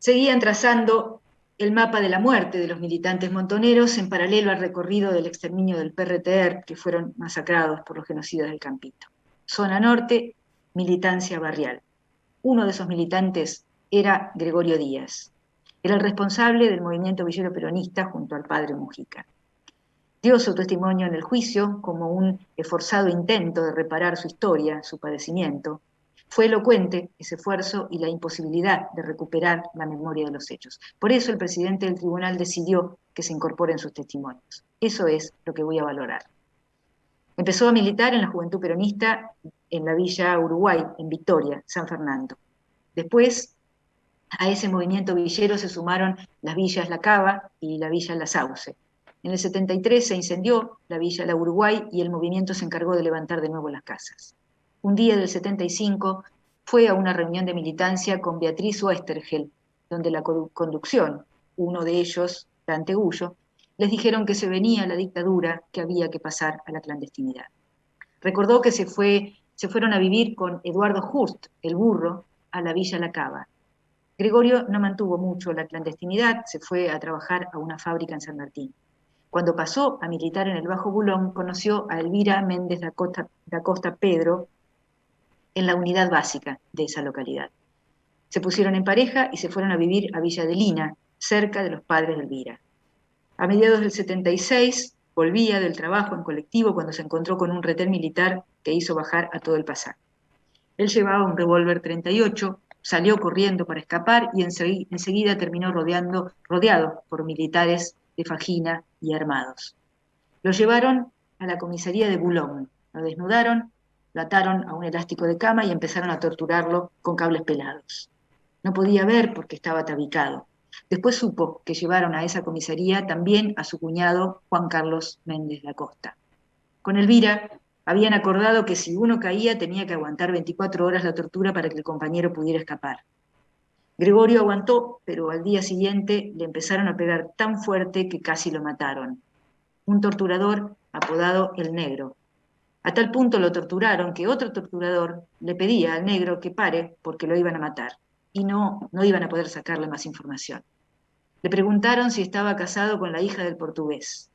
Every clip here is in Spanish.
Seguían trazando el mapa de la muerte de los militantes montoneros en paralelo al recorrido del exterminio del PRTR, que fueron masacrados por los genocidas del Campito. Zona norte, militancia barrial. Uno de esos militantes era Gregorio Díaz. Era el responsable del movimiento villero peronista junto al padre Mujica. Dio su testimonio en el juicio como un esforzado intento de reparar su historia, su padecimiento. Fue elocuente ese esfuerzo y la imposibilidad de recuperar la memoria de los hechos. Por eso el presidente del tribunal decidió que se incorporen sus testimonios. Eso es lo que voy a valorar. Empezó a militar en la Juventud Peronista en la Villa Uruguay, en Victoria, San Fernando. Después, a ese movimiento villero se sumaron las villas La Cava y la Villa La Sauce. En el 73 se incendió la Villa La Uruguay y el movimiento se encargó de levantar de nuevo las casas. Un día del 75 fue a una reunión de militancia con Beatriz Oestergel, donde la conducción, uno de ellos, Dante Gullo, les dijeron que se venía la dictadura, que había que pasar a la clandestinidad. Recordó que se fueron a vivir con Eduardo Hurst, el burro, a la Villa La Cava. Gregorio no mantuvo mucho la clandestinidad, se fue a trabajar a una fábrica en San Martín. Cuando pasó a militar en el Bajo Bulón, conoció a Elvira Méndez da Costa Pedro en la unidad básica de esa localidad. Se pusieron en pareja y se fueron a vivir a Villa Adelina, cerca de los padres de Elvira. A mediados del 76 volvía del trabajo en colectivo cuando se encontró con un retén militar que hizo bajar a todo el pasaje. Él llevaba un revólver 38, salió corriendo para escapar y enseguida terminó rodeado por militares de fajina y armados. Lo llevaron a la comisaría de Boulogne, lo desnudaron, lo ataron a un elástico de cama y empezaron a torturarlo con cables pelados. No podía ver porque estaba tabicado. Después supo que llevaron a esa comisaría también a su cuñado Juan Carlos Méndez da Costa. Con Elvira habían acordado que si uno caía tenía que aguantar 24 horas la tortura para que el compañero pudiera escapar. Gregorio aguantó, pero al día siguiente le empezaron a pegar tan fuerte que casi lo mataron. Un torturador apodado El Negro. A tal punto lo torturaron que otro torturador le pedía al negro que pare porque lo iban a matar y no iban a poder sacarle más información. Le preguntaron si estaba casado con la hija del portugués.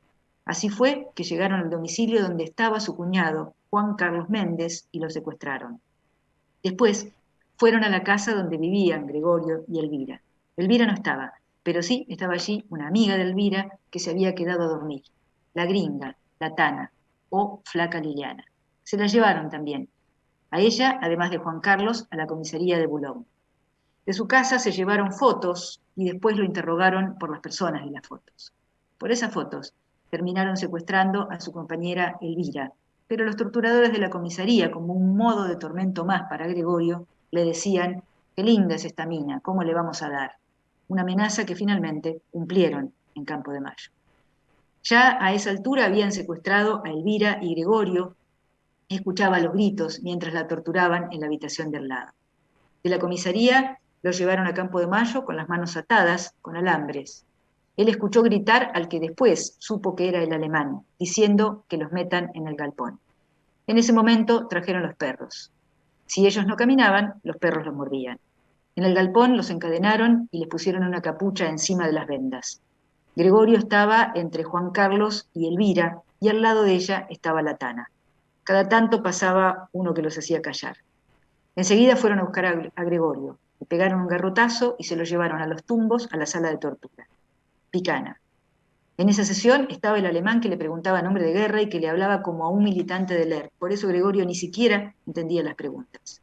Así fue que llegaron al domicilio donde estaba su cuñado, Juan Carlos Méndez, y lo secuestraron. Después fueron a la casa donde vivían Gregorio y Elvira. Elvira no estaba, pero sí estaba allí una amiga de Elvira que se había quedado a dormir, la gringa, la Tana, o Flaca Liliana. Se la llevaron también, a ella, además de Juan Carlos, a la comisaría de Boulogne. De su casa se llevaron fotos y después lo interrogaron por las personas de las fotos. Por esas fotos terminaron secuestrando a su compañera Elvira, pero los torturadores de la comisaría, como un modo de tormento más para Gregorio, le decían: qué linda es esta mina, ¿cómo le vamos a dar? Una amenaza que finalmente cumplieron en Campo de Mayo. Ya a esa altura habían secuestrado a Elvira y Gregorio escuchaba los gritos mientras la torturaban en la habitación de al lado. De la comisaría lo llevaron a Campo de Mayo con las manos atadas, con alambres. Él escuchó gritar al que después supo que era el alemán, diciendo que los metan en el galpón. En ese momento trajeron los perros. Si ellos no caminaban, los perros los mordían. En el galpón los encadenaron y les pusieron una capucha encima de las vendas. Gregorio estaba entre Juan Carlos y Elvira, y al lado de ella estaba la Tana. Cada tanto pasaba uno que los hacía callar. Enseguida fueron a buscar a Gregorio, le pegaron un garrotazo y se lo llevaron a los tumbos a la sala de tortura. Picana. En esa sesión estaba el alemán que le preguntaba nombre de guerra y que le hablaba como a un militante del ERP. Por eso Gregorio ni siquiera entendía las preguntas.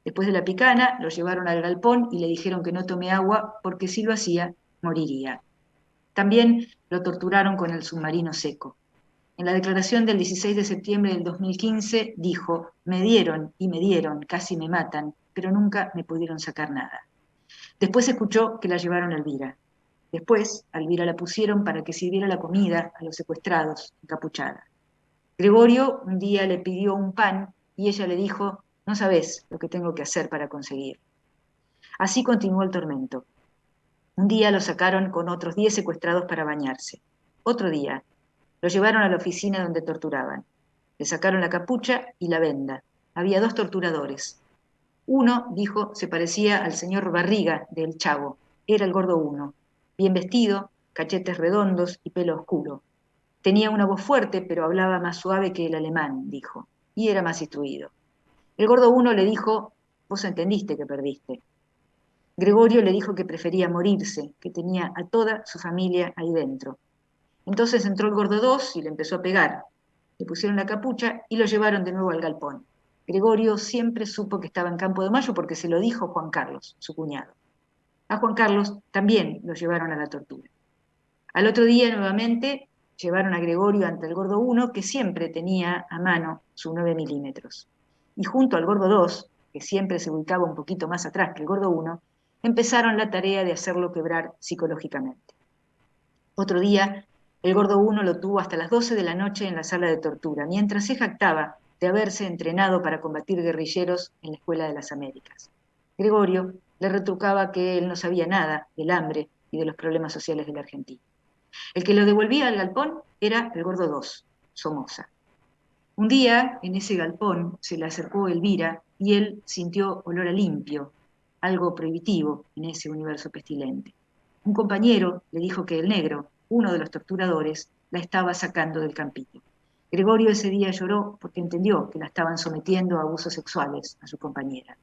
Después de la picana, lo llevaron al galpón y le dijeron que no tome agua porque si lo hacía, moriría. También lo torturaron con el submarino seco. En la declaración del 16 de septiembre del 2015 dijo: me dieron y me dieron, casi me matan, pero nunca me pudieron sacar nada. Después escuchó que la llevaron a Elvira. Después a Elvira la pusieron para que sirviera la comida a los secuestrados, encapuchada. Gregorio un día le pidió un pan y ella le dijo: no sabés lo que tengo que hacer para conseguir. Así continuó el tormento. Un día lo sacaron con otros 10 secuestrados para bañarse. Otro día lo llevaron a la oficina donde torturaban. Le sacaron la capucha y la venda. Había 2 torturadores. Uno, dijo, se parecía al señor Barriga del Chavo. Era el gordo 1, bien vestido, cachetes redondos y pelo oscuro. Tenía una voz fuerte, pero hablaba más suave que el alemán, dijo, y era más instruido. El gordo 1 le dijo, vos entendiste que perdiste. Gregorio le dijo que prefería morirse, que tenía a toda su familia ahí dentro. Entonces entró el gordo 2 y le empezó a pegar. Le pusieron la capucha y lo llevaron de nuevo al galpón. Gregorio siempre supo que estaba en Campo de Mayo porque se lo dijo Juan Carlos, su cuñado. A Juan Carlos también lo llevaron a la tortura. Al otro día nuevamente llevaron a Gregorio ante el gordo 1, que siempre tenía a mano su 9 milímetros. Y junto al gordo 2, que siempre se ubicaba un poquito más atrás que el gordo 1, empezaron la tarea de hacerlo quebrar psicológicamente. Otro día, el gordo 1 lo tuvo hasta las 12 de la noche en la sala de tortura, mientras se jactaba de haberse entrenado para combatir guerrilleros en la Escuela de las Américas. Gregorio le retrucaba que él no sabía nada del hambre y de los problemas sociales de la Argentina. El que lo devolvía al galpón era el gordo 2, Somoza. Un día, en ese galpón, se le acercó Elvira y él sintió olor a limpio, algo prohibitivo en ese universo pestilente. Un compañero le dijo que el negro, uno de los torturadores, la estaba sacando del campito. Gregorio ese día lloró porque entendió que la estaban sometiendo a abusos sexuales a su compañera.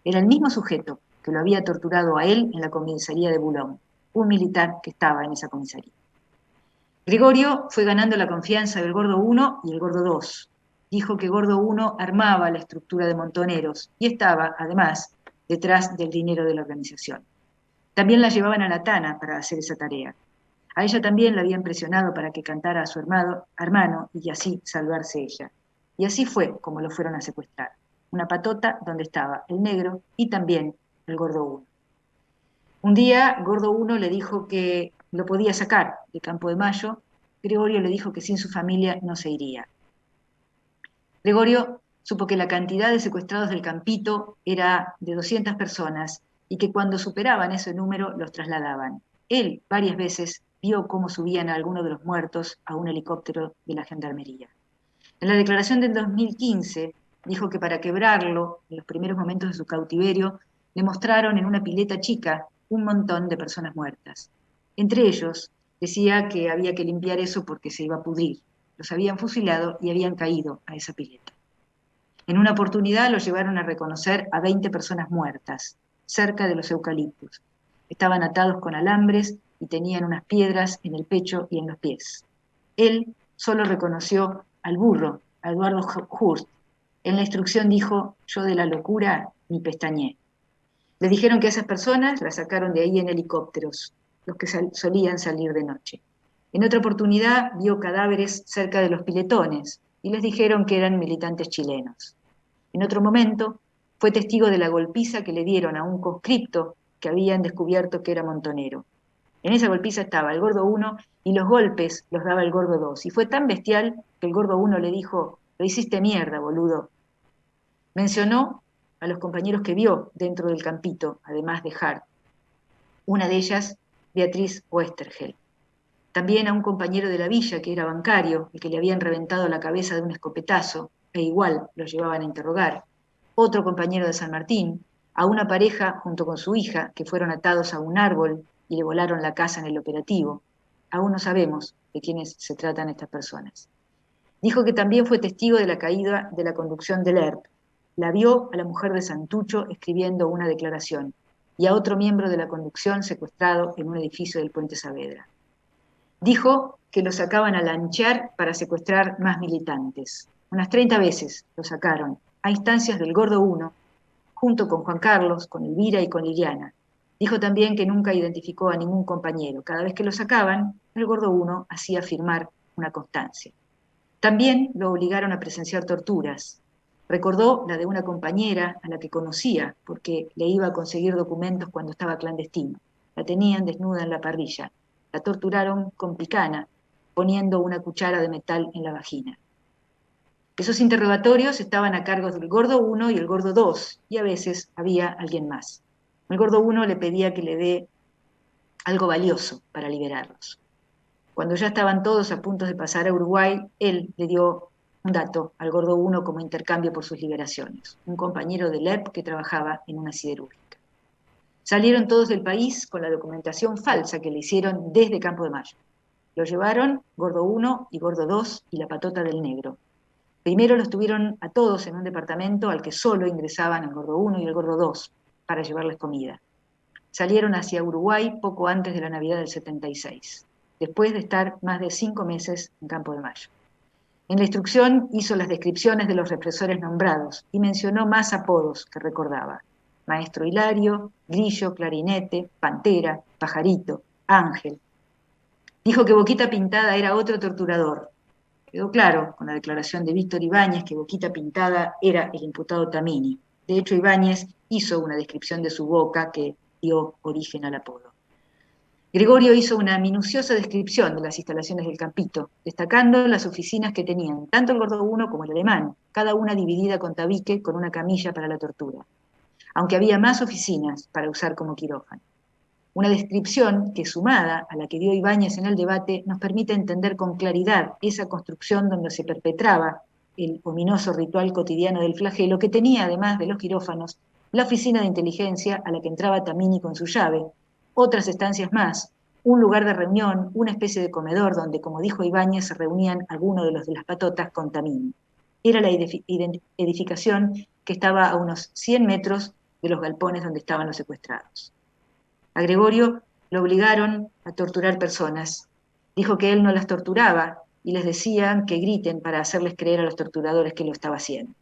Era el mismo sujeto que lo había torturado a él en la comisaría de Boulogne, un militar que estaba en esa comisaría. Gregorio fue ganando la confianza del gordo 1 y el gordo 2. Dijo que gordo 1 armaba la estructura de montoneros y estaba, además, detrás del dinero de la organización. También la llevaban a la Tana para hacer esa tarea. A ella también la habían presionado para que cantara a su hermano y así salvarse ella. Y así fue como lo fueron a secuestrar. Una patota donde estaba el negro y también el gordo 1. Un día, Gordo 1 le dijo que lo podía sacar de Campo de Mayo. Gregorio le dijo que sin su familia no se iría. Gregorio supo que la cantidad de secuestrados del campito era de 200 personas y que cuando superaban ese número los trasladaban. Él varias veces vio cómo subían a algunos de los muertos a un helicóptero de la gendarmería. En la declaración del 2015 dijo que para quebrarlo, en los primeros momentos de su cautiverio, le mostraron en una pileta chica un montón de personas muertas. Entre ellos, decía que había que limpiar eso porque se iba a pudrir. Los habían fusilado y habían caído a esa pileta. En una oportunidad los llevaron a reconocer a 20 personas muertas, cerca de los eucaliptos. Estaban atados con alambres y tenían unas piedras en el pecho y en los pies. Él solo reconoció al burro, a Eduardo Hurst. En la instrucción dijo, yo de la locura ni pestañé. Le dijeron que a esas personas las sacaron de ahí en helicópteros, los que solían salir de noche. En otra oportunidad vio cadáveres cerca de los piletones y les dijeron que eran militantes chilenos. En otro momento fue testigo de la golpiza que le dieron a un conscripto que habían descubierto que era montonero. En esa golpiza estaba el gordo 1 y los golpes los daba el gordo 2. Y fue tan bestial que el gordo 1 le dijo, lo hiciste mierda, boludo. Mencionó a los compañeros que vio dentro del campito, además de Hart. Una de ellas, Beatriz Westergel. También a un compañero de la villa que era bancario y que le habían reventado la cabeza de un escopetazo, e igual lo llevaban a interrogar. Otro compañero de San Martín, a una pareja junto con su hija que fueron atados a un árbol y le volaron la casa en el operativo. Aún no sabemos de quiénes se tratan estas personas. Dijo que también fue testigo de la caída de la conducción del ERP. La vio a la mujer de Santucho escribiendo una declaración y a otro miembro de la conducción secuestrado en un edificio del Puente Saavedra. Dijo que lo sacaban a lanchar para secuestrar más militantes. Unas 30 veces lo sacaron, a instancias del gordo 1, junto con Juan Carlos, con Elvira y con Liliana. Dijo también que nunca identificó a ningún compañero. Cada vez que lo sacaban, el gordo 1 hacía firmar una constancia. También lo obligaron a presenciar torturas. Recordó la de una compañera a la que conocía, porque le iba a conseguir documentos cuando estaba clandestino. La tenían desnuda en la parrilla. La torturaron con picana, poniendo una cuchara de metal en la vagina. Esos interrogatorios estaban a cargo del gordo 1 y el gordo 2, y a veces había alguien más. El gordo 1 le pedía que le dé algo valioso para liberarlos. Cuando ya estaban todos a punto de pasar a Uruguay, él le dio un dato al gordo 1 como intercambio por sus liberaciones, un compañero del ERP que trabajaba en una siderúrgica. Salieron todos del país con la documentación falsa que le hicieron desde Campo de Mayo. Lo llevaron Gordo 1 y Gordo 2 y la patota del negro. Primero los tuvieron a todos en un departamento al que solo ingresaban el Gordo 1 y el Gordo 2 para llevarles comida. Salieron hacia Uruguay poco antes de la Navidad del 76, después de estar más de 5 meses en Campo de Mayo. En la instrucción hizo las descripciones de los represores nombrados y mencionó más apodos que recordaba: Maestro Hilario, Grillo, Clarinete, Pantera, Pajarito, Ángel. Dijo que Boquita Pintada era otro torturador. Quedó claro con la declaración de Víctor Ibáñez que Boquita Pintada era el imputado Tamini. De hecho, Ibáñez hizo una descripción de su boca que dio origen al apodo. Gregorio hizo una minuciosa descripción de las instalaciones del campito, destacando las oficinas que tenían tanto el Gordo 1 como el alemán, cada una dividida con tabique con una camilla para la tortura, aunque había más oficinas para usar como quirófano. Una descripción que, sumada a la que dio Ibáñez en el debate, nos permite entender con claridad esa construcción donde se perpetraba el ominoso ritual cotidiano del flagelo, que tenía, además de los quirófanos, la oficina de inteligencia a la que entraba Tamini con su llave, otras estancias más, un lugar de reunión, una especie de comedor donde, como dijo Ibáñez, se reunían algunos de los de las patotas con Tamini. Era la edificación que estaba a unos 100 metros de los galpones donde estaban los secuestrados. A Gregorio lo obligaron a torturar personas. Dijo que él no las torturaba y les decían que griten para hacerles creer a los torturadores que lo estaba haciendo.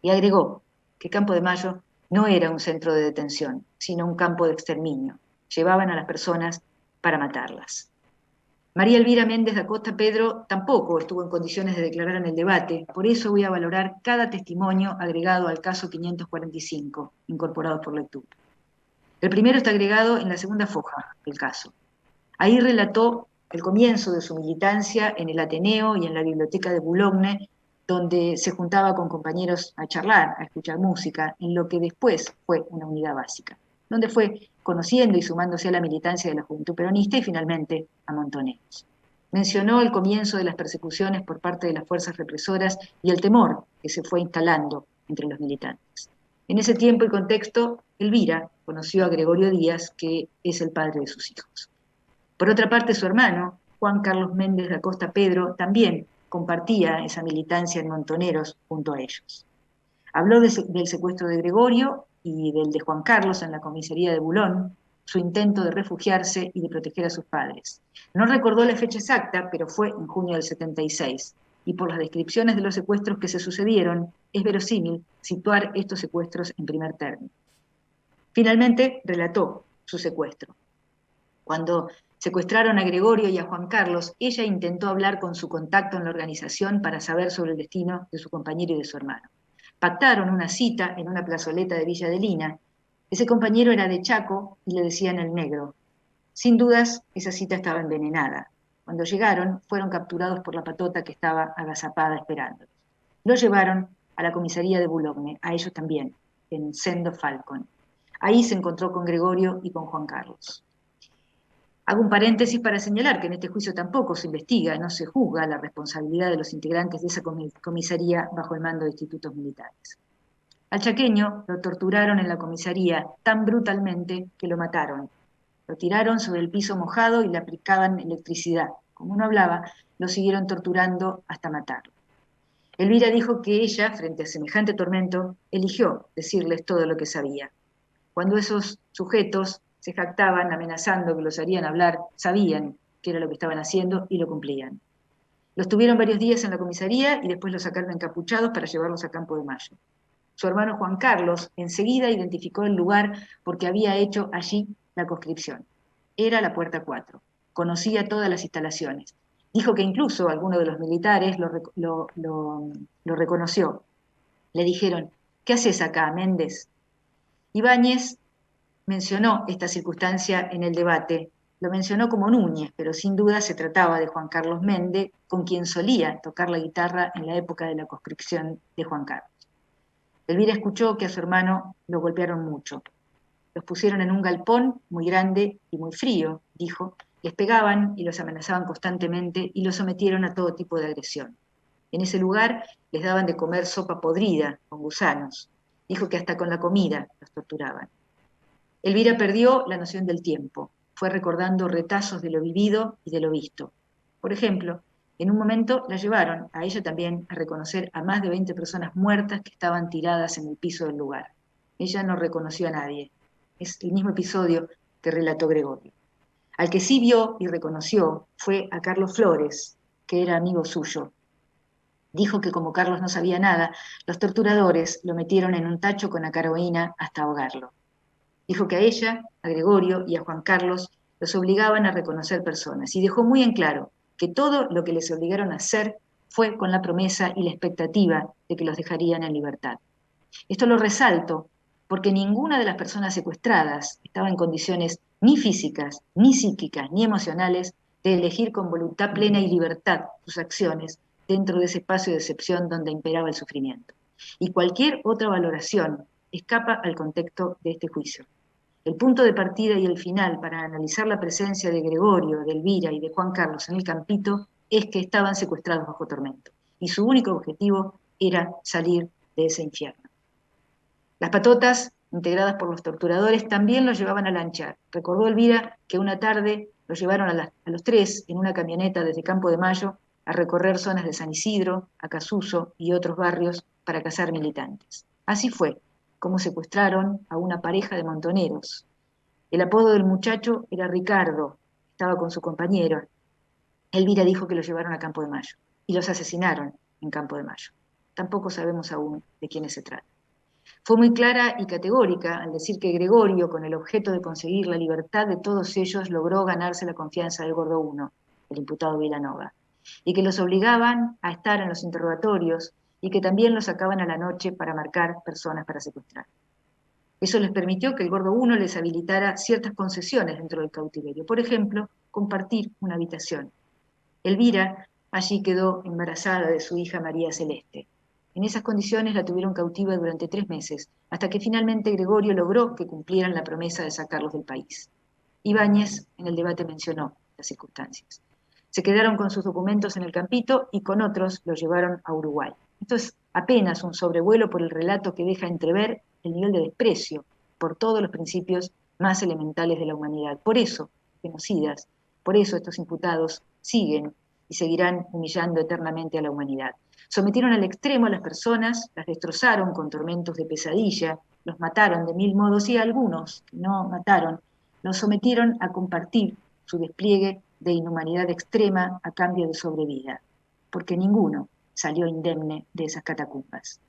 Y agregó que Campo de Mayo no era un centro de detención, sino un campo de exterminio. Llevaban a las personas para matarlas. María Elvira Méndez da Costa Pedro tampoco estuvo en condiciones de declarar en el debate, por eso voy a valorar cada testimonio agregado al caso 545, incorporado por lectura. El primero está agregado en la segunda foja del caso. Ahí relató el comienzo de su militancia en el Ateneo y en la biblioteca de Boulogne, donde se juntaba con compañeros a charlar, a escuchar música, en lo que después fue una unidad básica, donde fue conociendo y sumándose a la militancia de la Juventud Peronista y finalmente a Montoneros. Mencionó el comienzo de las persecuciones por parte de las fuerzas represoras y el temor que se fue instalando entre los militantes. En ese tiempo y contexto, Elvira conoció a Gregorio Díaz, que es el padre de sus hijos. Por otra parte, su hermano, Juan Carlos Méndez da Costa Pedro, también compartía esa militancia en Montoneros junto a ellos. Habló del secuestro de Gregorio y del de Juan Carlos en la comisaría de Bulón, su intento de refugiarse y de proteger a sus padres. No recordó la fecha exacta, pero fue en junio del 76, y por las descripciones de los secuestros que se sucedieron, es verosímil situar estos secuestros en primer término. Finalmente relató su secuestro. Cuando secuestraron a Gregorio y a Juan Carlos, ella intentó hablar con su contacto en la organización para saber sobre el destino de su compañero y de su hermano. Pactaron una cita en una plazoleta de Villa Adelina. Ese compañero era de Chaco y le decían el negro. Sin dudas, esa cita estaba envenenada. Cuando llegaron, fueron capturados por la patota que estaba agazapada esperándolos. Los llevaron a la comisaría de Boulogne, a ellos también, en Sendo Falcon. Ahí se encontró con Gregorio y con Juan Carlos. Hago un paréntesis para señalar que en este juicio tampoco se investiga, no se juzga la responsabilidad de los integrantes de esa comisaría bajo el mando de institutos militares. Al chaqueño lo torturaron en la comisaría tan brutalmente que lo mataron. Lo tiraron sobre el piso mojado y le aplicaban electricidad. Como no hablaba, lo siguieron torturando hasta matarlo. Elvira dijo que ella, frente a semejante tormento, eligió decirles todo lo que sabía. Cuando esos sujetos se jactaban amenazando que los harían hablar, sabían qué era lo que estaban haciendo y lo cumplían. Los tuvieron varios días en la comisaría y después los sacaron encapuchados para llevarlos a Campo de Mayo. Su hermano Juan Carlos enseguida identificó el lugar porque había hecho allí la conscripción. Era la puerta 4. Conocía todas las instalaciones. Dijo que incluso alguno de los militares lo reconoció. Le dijeron: ¿qué haces acá, Méndez? Ibáñez mencionó esta circunstancia en el debate. Lo mencionó como Núñez, pero sin duda se trataba de Juan Carlos Méndez, con quien solía tocar la guitarra en la época de la conscripción de Juan Carlos. Elvira escuchó que a su hermano lo golpearon mucho. Los pusieron en un galpón muy grande y muy frío, dijo. Les pegaban y los amenazaban constantemente y los sometieron a todo tipo de agresión. En ese lugar les daban de comer sopa podrida con gusanos. Dijo que hasta con la comida los torturaban. Elvira perdió la noción del tiempo, fue recordando retazos de lo vivido y de lo visto. Por ejemplo, en un momento la llevaron, a ella también, a reconocer a más de 20 personas muertas que estaban tiradas en el piso del lugar. Ella no reconoció a nadie. Es el mismo episodio que relató Gregorio. Al que sí vio y reconoció fue a Carlos Flores, que era amigo suyo. Dijo que como Carlos no sabía nada, los torturadores lo metieron en un tacho con acaroína hasta ahogarlo. Dijo que a ella, a Gregorio y a Juan Carlos los obligaban a reconocer personas y dejó muy en claro que todo lo que les obligaron a hacer fue con la promesa y la expectativa de que los dejarían en libertad. Esto lo resalto porque ninguna de las personas secuestradas estaba en condiciones ni físicas, ni psíquicas, ni emocionales de elegir con voluntad plena y libertad sus acciones dentro de ese espacio de excepción donde imperaba el sufrimiento. Y cualquier otra valoración escapa al contexto de este juicio. El punto de partida y el final para analizar la presencia de Gregorio, de Elvira y de Juan Carlos en el campito es que estaban secuestrados bajo tormento. Y su único objetivo era salir de ese infierno. Las patotas, integradas por los torturadores, también los llevaban a lanchar. Recordó Elvira que una tarde los llevaron a los tres en una camioneta desde Campo de Mayo a recorrer zonas de San Isidro, Acasuso y otros barrios para cazar militantes. Así fue como secuestraron a una pareja de montoneros. El apodo del muchacho era Ricardo, estaba con su compañero. Elvira dijo que los llevaron a Campo de Mayo y los asesinaron en Campo de Mayo. Tampoco sabemos aún de quiénes se trata. Fue muy clara y categórica al decir que Gregorio, con el objeto de conseguir la libertad de todos ellos, logró ganarse la confianza del Gordo Uno, el imputado Vilanova, y que los obligaban a estar en los interrogatorios y que también los sacaban a la noche para marcar personas para secuestrar. Eso les permitió que el Gordo Uno les habilitara ciertas concesiones dentro del cautiverio. Por ejemplo, compartir una habitación. Elvira allí quedó embarazada de su hija María Celeste. En esas condiciones la tuvieron cautiva durante 3 meses, hasta que finalmente Gregorio logró que cumplieran la promesa de sacarlos del país. Ibáñez en el debate mencionó las circunstancias. Se quedaron con sus documentos en el campito y con otros los llevaron a Uruguay. Esto es apenas un sobrevuelo por el relato que deja entrever el nivel de desprecio por todos los principios más elementales de la humanidad. Por eso, genocidas, por eso estos imputados siguen y seguirán humillando eternamente a la humanidad. Sometieron al extremo a las personas, las destrozaron con tormentos de pesadilla, los mataron de 1000 modos y algunos que no mataron, los sometieron a compartir su despliegue de inhumanidad extrema a cambio de sobrevida, porque ninguno salió indemne de esas catacumbas.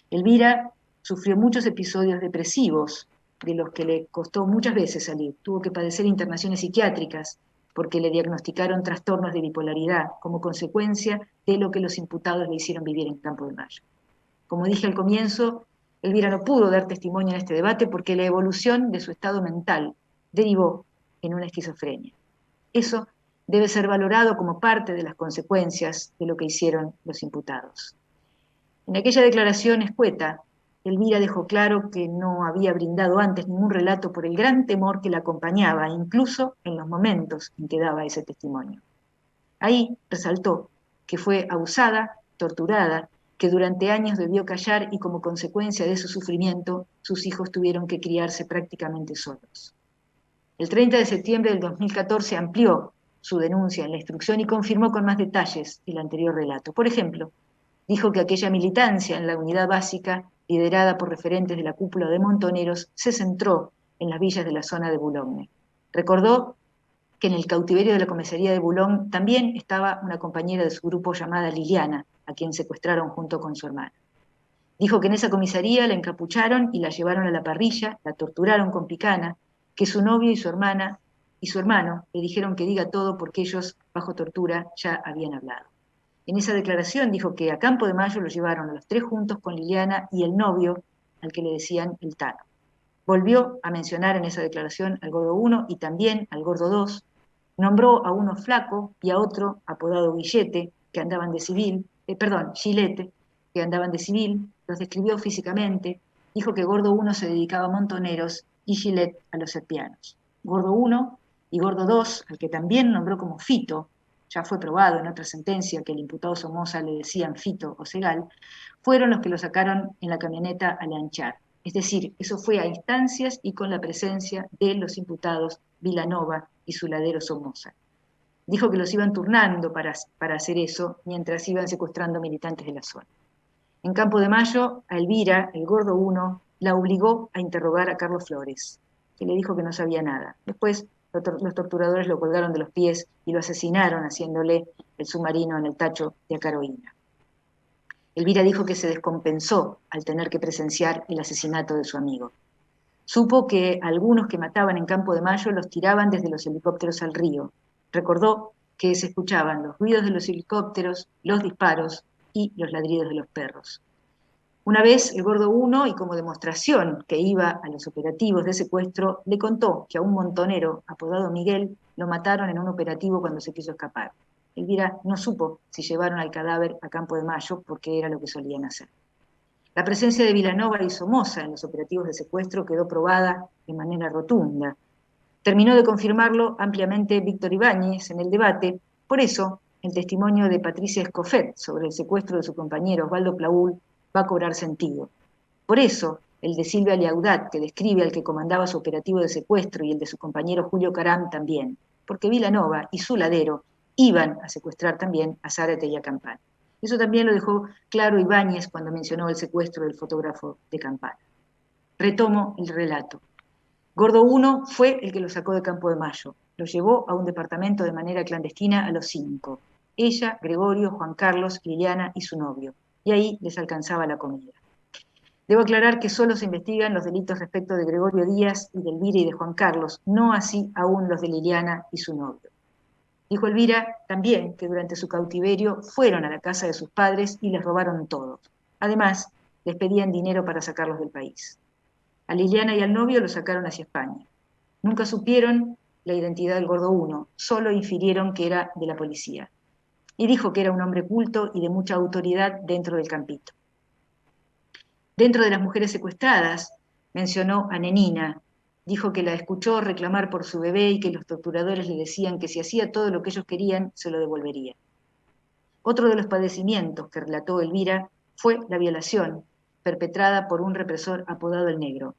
Elvira sufrió muchos episodios depresivos, de los que le costó muchas veces salir. Tuvo que padecer internaciones psiquiátricas porque le diagnosticaron trastornos de bipolaridad como consecuencia de lo que los imputados le hicieron vivir en Campo de Mayo. Como dije al comienzo, Elvira no pudo dar testimonio en este debate porque la evolución de su estado mental derivó en una esquizofrenia. Eso debe ser valorado como parte de las consecuencias de lo que hicieron los imputados. En aquella declaración escueta, Elvira dejó claro que no había brindado antes ningún relato por el gran temor que la acompañaba, incluso en los momentos en que daba ese testimonio. Ahí resaltó que fue abusada, torturada, que durante años debió callar y como consecuencia de su sufrimiento, sus hijos tuvieron que criarse prácticamente solos. El 30 de septiembre del 2014 amplió su denuncia en la instrucción y confirmó con más detalles el anterior relato. Por ejemplo, dijo que aquella militancia en la unidad básica, liderada por referentes de la cúpula de montoneros, se centró en las villas de la zona de Boulogne. Recordó que en el cautiverio de la comisaría de Boulogne también estaba una compañera de su grupo llamada Liliana, a quien secuestraron junto con su hermana. Dijo que en esa comisaría la encapucharon y la llevaron a la parrilla, la torturaron con picana, que su novio y su hermana y su hermano le dijeron que diga todo porque ellos, bajo tortura, ya habían hablado. En esa declaración dijo que a Campo de Mayo lo llevaron a los 3 juntos con Liliana y el novio, al que le decían el Tano. Volvió a mencionar en esa declaración al Gordo 1 y también al Gordo 2. Nombró a uno flaco y a otro apodado Guillete, que andaban de civil, Gilete, que andaban de civil, los describió físicamente, dijo que Gordo 1 se dedicaba a montoneros y Gilet a los serpianos. Gordo 1 y Gordo 2, al que también nombró como Fito, ya fue probado en otra sentencia que el imputado Somoza le decían Fito o Segal, fueron los que lo sacaron en la camioneta a lanchar. Es decir, eso fue a instancias y con la presencia de los imputados Vilanova y su ladero Somoza. Dijo que los iban turnando para hacer eso mientras iban secuestrando militantes de la zona. En Campo de Mayo, a Elvira, el gordo 1, la obligó a interrogar a Carlos Flores, que le dijo que no sabía nada. Después los torturadores lo colgaron de los pies y lo asesinaron haciéndole el submarino en el tacho de Acaroína. Elvira dijo que se descompensó al tener que presenciar el asesinato de su amigo. Supo que algunos que mataban en Campo de Mayo los tiraban desde los helicópteros al río. Recordó que se escuchaban los ruidos de los helicópteros, los disparos y los ladridos de los perros. Una vez el gordo 1, y como demostración que iba a los operativos de secuestro, le contó que a un montonero apodado Miguel lo mataron en un operativo cuando se quiso escapar. Elvira no supo si llevaron al cadáver a Campo de Mayo porque era lo que solían hacer. La presencia de Vilanova y Somoza en los operativos de secuestro quedó probada de manera rotunda. Terminó de confirmarlo ampliamente Víctor Ibáñez en el debate. Por eso, el testimonio de Patricia Escofet sobre el secuestro de su compañero Osvaldo Plaúl va a cobrar sentido. Por eso, el de Silvia Liaudat, que describe al que comandaba su operativo de secuestro, y el de su compañero Julio Caram también, porque Vilanova y su ladero iban a secuestrar también a Zárate y a Campana. Eso también lo dejó claro Ibáñez cuando mencionó el secuestro del fotógrafo de Campana. Retomo el relato. Gordo 1 fue el que lo sacó de Campo de Mayo. Lo llevó a un departamento de manera clandestina a los 5. Ella, Gregorio, Juan Carlos, Liliana y su novio. Y ahí les alcanzaba la comida. Debo aclarar que solo se investigan los delitos respecto de Gregorio Díaz y de Elvira y de Juan Carlos, no así aún los de Liliana y su novio. Dijo Elvira también que durante su cautiverio fueron a la casa de sus padres y les robaron todo. Además, les pedían dinero para sacarlos del país. A Liliana y al novio los sacaron hacia España. Nunca supieron la identidad del gordo 1, solo infirieron que era de la policía. Y dijo que era un hombre culto y de mucha autoridad dentro del campito. Dentro de las mujeres secuestradas, mencionó a Nenina. Dijo que la escuchó reclamar por su bebé y que los torturadores le decían que si hacía todo lo que ellos querían, se lo devolvería. Otro de los padecimientos que relató Elvira fue la violación, perpetrada por un represor apodado El Negro.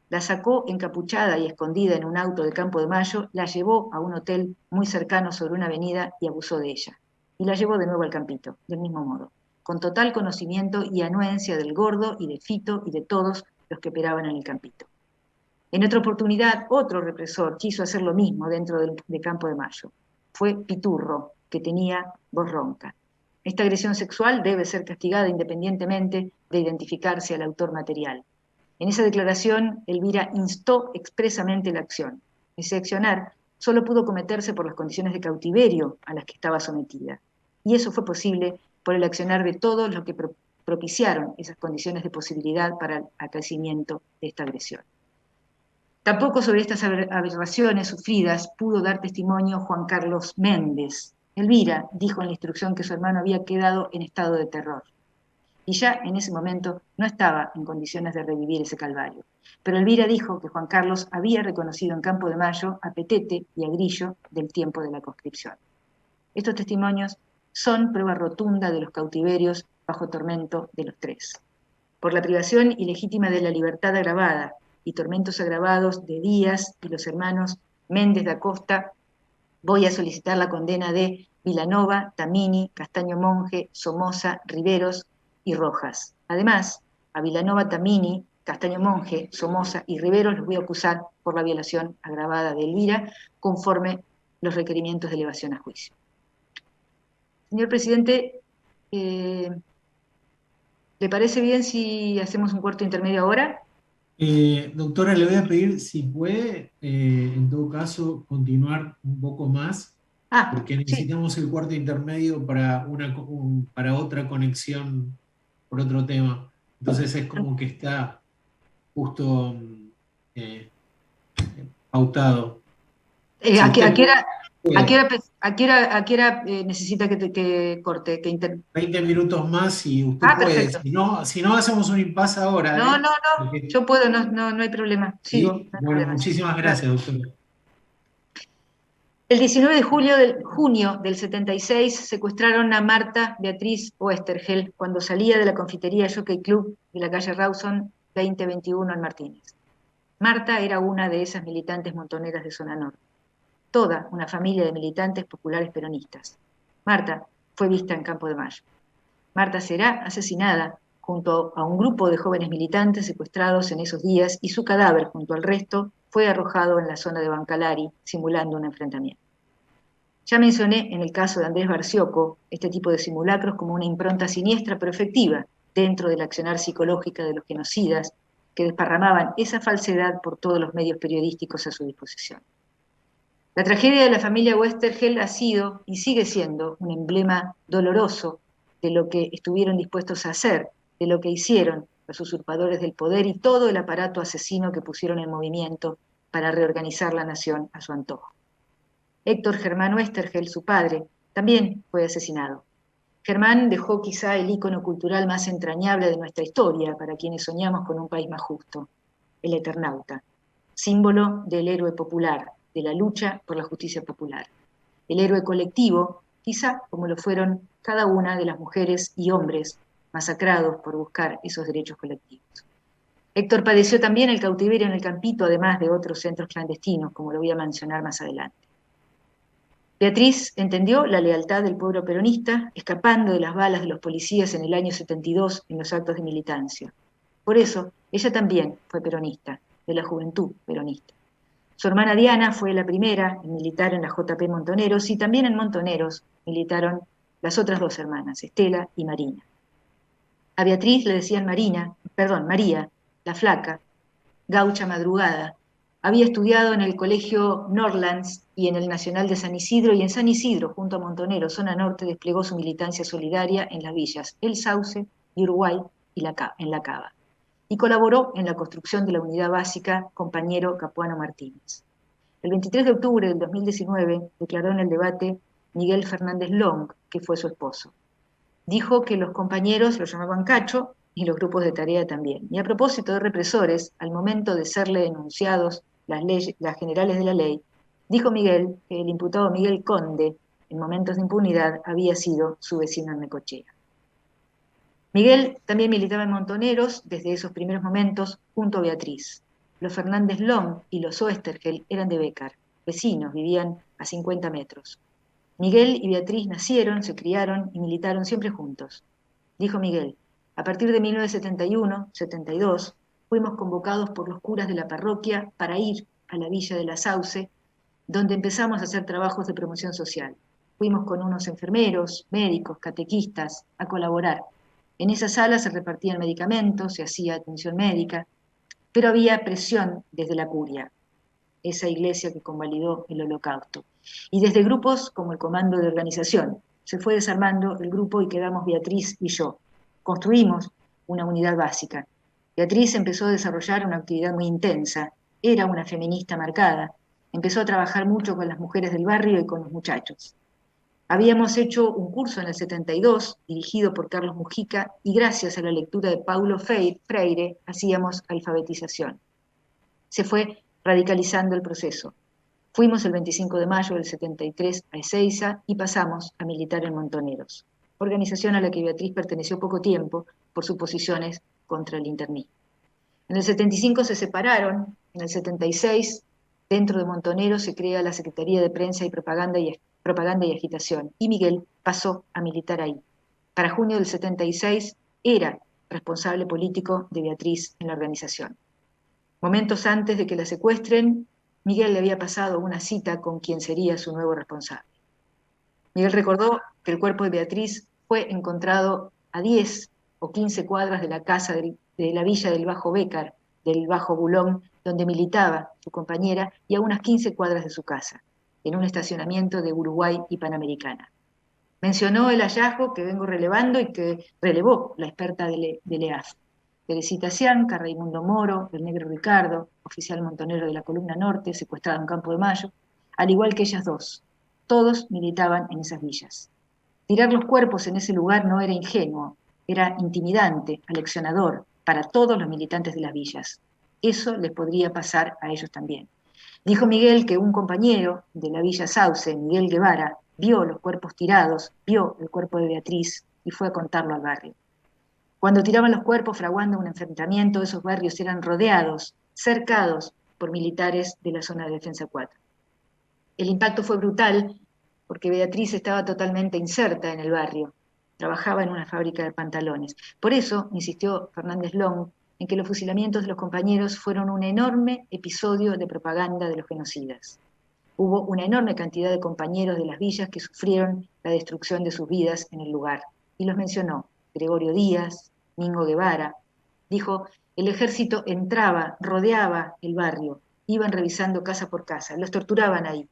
La sacó encapuchada y escondida en un auto de Campo de Mayo, la llevó a un hotel muy cercano sobre una avenida y abusó de ella. Y la llevó de nuevo al campito, del mismo modo, con total conocimiento y anuencia del gordo y de Fito y de todos los que operaban en el campito. En otra oportunidad, otro represor quiso hacer lo mismo dentro de Campo de Mayo. Fue Piturro, que tenía voz ronca. Esta agresión sexual debe ser castigada independientemente de identificarse al autor material. En esa declaración, Elvira instó expresamente la acción. Ese accionar solo pudo cometerse por las condiciones de cautiverio a las que estaba sometida. Y eso fue posible por el accionar de todos los que propiciaron esas condiciones de posibilidad para el acaecimiento de esta agresión. Tampoco sobre estas aberraciones sufridas pudo dar testimonio Juan Carlos Méndez. Elvira dijo en la instrucción que su hermano había quedado en estado de terror. Y ya en ese momento no estaba en condiciones de revivir ese calvario. Pero Elvira dijo que Juan Carlos había reconocido en Campo de Mayo a Petete y a Grillo del tiempo de la conscripción. Estos testimonios son prueba rotunda de los cautiverios bajo tormento de los tres. Por la privación ilegítima de la libertad agravada y tormentos agravados de Díaz y los hermanos Méndez da Costa, voy a solicitar la condena de Vilanova, Tamini, Castaño Monge, Somoza, Riveros y Rojas. Además, a Vilanova, Tamini, Castaño Monge, Somoza y Riveros los voy a acusar por la violación agravada de Elvira, conforme los requerimientos de elevación a juicio. Señor presidente, ¿le parece bien si hacemos un corto intermedio ahora? Doctora, le voy a pedir si puede, en todo caso, continuar un poco más, porque Sí. necesitamos el cuarto intermedio para, para otra conexión por otro tema. Entonces es como que está justo eh, pautado. Si ¿A qué usted hora, puede, a qué hora necesita que corte? 20 minutos más si usted puede. Perfecto. Si no hacemos un impasse ahora, No, ¿eh? no, no, Porque, yo puedo, no hay problema. Sigo, sí, no hay bueno, problema. muchísimas Claro. gracias, doctora. El 19 de junio del 76 secuestraron a Marta Beatriz Oestergel cuando salía de la confitería Jockey Club de la calle Rawson 2021 en Martínez. Marta era una de esas militantes montoneras de Zona Norte. Toda una familia de militantes populares peronistas. Marta fue vista en Campo de Mayo. Marta será asesinada junto a un grupo de jóvenes militantes secuestrados en esos días y su cadáver, junto al resto, fue arrojado en la zona de Bancalari, simulando un enfrentamiento. Ya mencioné en el caso de Andrés Barciocco este tipo de simulacros como una impronta siniestra pero efectiva dentro del accionar psicológica de los genocidas que desparramaban esa falsedad por todos los medios periodísticos a su disposición. La tragedia de la familia Westergel ha sido y sigue siendo un emblema doloroso de lo que estuvieron dispuestos a hacer, de lo que hicieron los usurpadores del poder y todo el aparato asesino que pusieron en movimiento para reorganizar la nación a su antojo. Héctor Germán Westergel, su padre, también fue asesinado. Germán dejó quizá el ícono cultural más entrañable de nuestra historia para quienes soñamos con un país más justo, el Eternauta, símbolo del héroe popular, de la lucha por la justicia popular. El héroe colectivo, quizá como lo fueron cada una de las mujeres y hombres masacrados por buscar esos derechos colectivos. Héctor padeció también el cautiverio en el Campito, además de otros centros clandestinos, como lo voy a mencionar más adelante. Beatriz entendió la lealtad del pueblo peronista, escapando de las balas de los policías en el año 72 en los actos de militancia. Por eso, ella también fue peronista, de la juventud peronista. Su hermana Diana fue la primera en militar en la JP Montoneros y también en Montoneros militaron las otras dos hermanas, Estela y Marina. A Beatriz le decían María, la flaca, gaucha madrugada. Había estudiado en el colegio Norlands y en el Nacional de San Isidro, y en San Isidro, junto a Montoneros, zona norte, desplegó su militancia solidaria en las villas El Sauce y Uruguay en La Cava. Y colaboró en la construcción de la unidad básica Compañero Capuano Martínez. El 23 de octubre del 2019 declaró en el debate Miguel Fernández Long, que fue su esposo. Dijo que los compañeros lo llamaban Cacho y los grupos de tarea también. Y a propósito de represores, al momento de serle denunciados las generales de la ley, dijo Miguel que el imputado Miguel Conde, en momentos de impunidad, había sido su vecino en Necochea. Miguel también militaba en Montoneros desde esos primeros momentos junto a Beatriz. Los Fernández Long y los Oestergel eran de Bécar, vecinos, vivían a 50 metros. Miguel y Beatriz nacieron, se criaron y militaron siempre juntos. Dijo Miguel, a partir de 1971-72 fuimos convocados por los curas de la parroquia para ir a la villa de La Sauce, donde empezamos a hacer trabajos de promoción social. Fuimos con unos enfermeros, médicos, catequistas, a colaborar. En esa sala se repartían medicamentos, se hacía atención médica, pero había presión desde la curia, esa iglesia que convalidó el Holocausto. Y desde grupos como el Comando de Organización. Se fue desarmando el grupo y quedamos Beatriz y yo. Construimos una unidad básica. Beatriz empezó a desarrollar una actividad muy intensa. Era una feminista marcada. Empezó a trabajar mucho con las mujeres del barrio y con los muchachos. Habíamos hecho un curso en el 72, dirigido por Carlos Mujica, y gracias a la lectura de Paulo Freire hacíamos alfabetización. Se fue radicalizando el proceso. Fuimos el 25 de mayo del 73 a Ezeiza y pasamos a militar en Montoneros, organización a la que Beatriz perteneció poco tiempo por sus posiciones contra el internismo. En el 75 se separaron, en el 76, dentro de Montoneros se crea la Secretaría de Prensa y Propaganda y Agitación, y Miguel pasó a militar ahí. Para junio del 76 era responsable político de Beatriz en la organización. Momentos antes de que la secuestren, Miguel le había pasado una cita con quien sería su nuevo responsable. Miguel recordó que el cuerpo de Beatriz fue encontrado a 10 o 15 cuadras de la casa de la villa del Bajo Bécar, del Bajo Bulón, donde militaba su compañera, y a unas 15 cuadras de su casa, en un estacionamiento de Uruguay y Panamericana. Mencionó el hallazgo que vengo relevando y que relevó la experta de EAF. Teresita Cianca, Raimundo Moro, el negro Ricardo, oficial montonero de la Columna Norte, secuestrado en Campo de Mayo, al igual que ellas dos. Todos militaban en esas villas. Tirar los cuerpos en ese lugar no era ingenuo, era intimidante, aleccionador, para todos los militantes de las villas. Eso les podría pasar a ellos también. Dijo Miguel que un compañero de la Villa Sauce, Miguel Guevara, vio los cuerpos tirados, vio el cuerpo de Beatriz y fue a contarlo al barrio. Cuando tiraban los cuerpos fraguando un enfrentamiento, esos barrios eran rodeados, cercados por militares de la zona de defensa 4. El impacto fue brutal porque Beatriz estaba totalmente inserta en el barrio, trabajaba en una fábrica de pantalones. Por eso insistió Fernández Long en que los fusilamientos de los compañeros fueron un enorme episodio de propaganda de los genocidas. Hubo una enorme cantidad de compañeros de las villas que sufrieron la destrucción de sus vidas en el lugar. Y los mencionó Gregorio Díaz, Mingo Guevara. Dijo, el ejército entraba, rodeaba el barrio, iban revisando casa por casa, los torturaban ahí.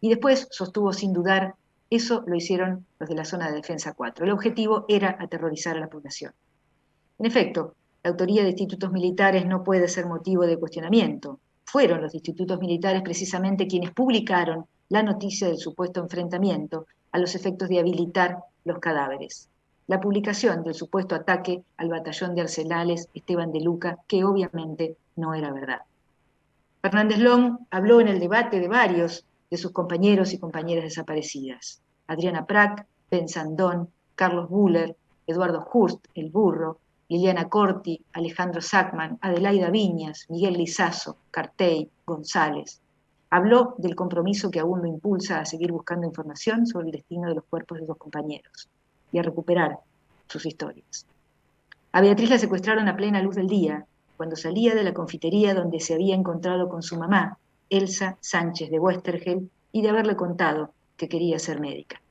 Y después sostuvo sin dudar, eso lo hicieron los de la zona de defensa 4. El objetivo era aterrorizar a la población. En efecto, la autoría de institutos militares no puede ser motivo de cuestionamiento. Fueron los institutos militares precisamente quienes publicaron la noticia del supuesto enfrentamiento a los efectos de habilitar los cadáveres. La publicación del supuesto ataque al batallón de arsenales Esteban de Luca, que obviamente no era verdad. Fernández Long habló en el debate de varios de sus compañeros y compañeras desaparecidas. Adriana Prack, Ben Sandón, Carlos Buller, Eduardo Hurst, el Burro, Liliana Corti, Alejandro Sackman, Adelaida Viñas, Miguel Lizazo, Cartey, González. Habló del compromiso que aún lo impulsa a seguir buscando información sobre el destino de los cuerpos de sus compañeros y a recuperar sus historias. A Beatriz la secuestraron a plena luz del día, cuando salía de la confitería donde se había encontrado con su mamá, Elsa Sánchez de Westergel, y de haberle contado que quería ser médica.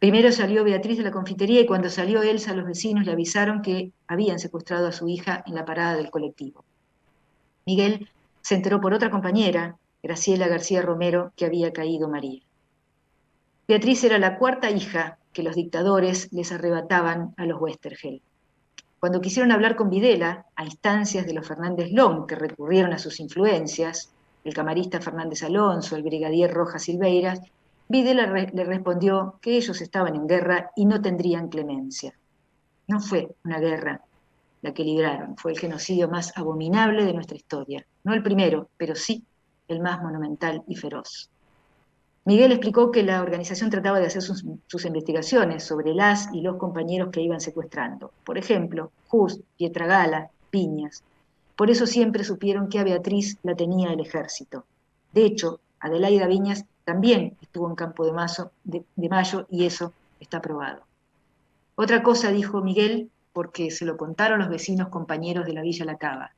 Primero salió Beatriz de la confitería y cuando salió Elsa, los vecinos le avisaron que habían secuestrado a su hija en la parada del colectivo. Miguel se enteró por otra compañera, Graciela García Romero, que había caído María. Beatriz era la cuarta hija que los dictadores les arrebataban a los Westergel. Cuando quisieron hablar con Videla, a instancias de los Fernández Long, que recurrieron a sus influencias, el camarista Fernández Alonso, el brigadier Rojas Silveiras, Videla le respondió que ellos estaban en guerra y no tendrían clemencia. No fue una guerra la que libraron, fue el genocidio más abominable de nuestra historia. No el primero, pero sí el más monumental y feroz. Miguel explicó que la organización trataba de hacer sus investigaciones sobre las y los compañeros que iban secuestrando. Por ejemplo, Just, Pietragala, Piñas. Por eso siempre supieron que a Beatriz la tenía el ejército. De hecho, Adelaida Viñas también estuvo en Campo de Mayo y eso está probado. Otra cosa dijo Miguel, porque se lo contaron los vecinos compañeros de la Villa La Cava.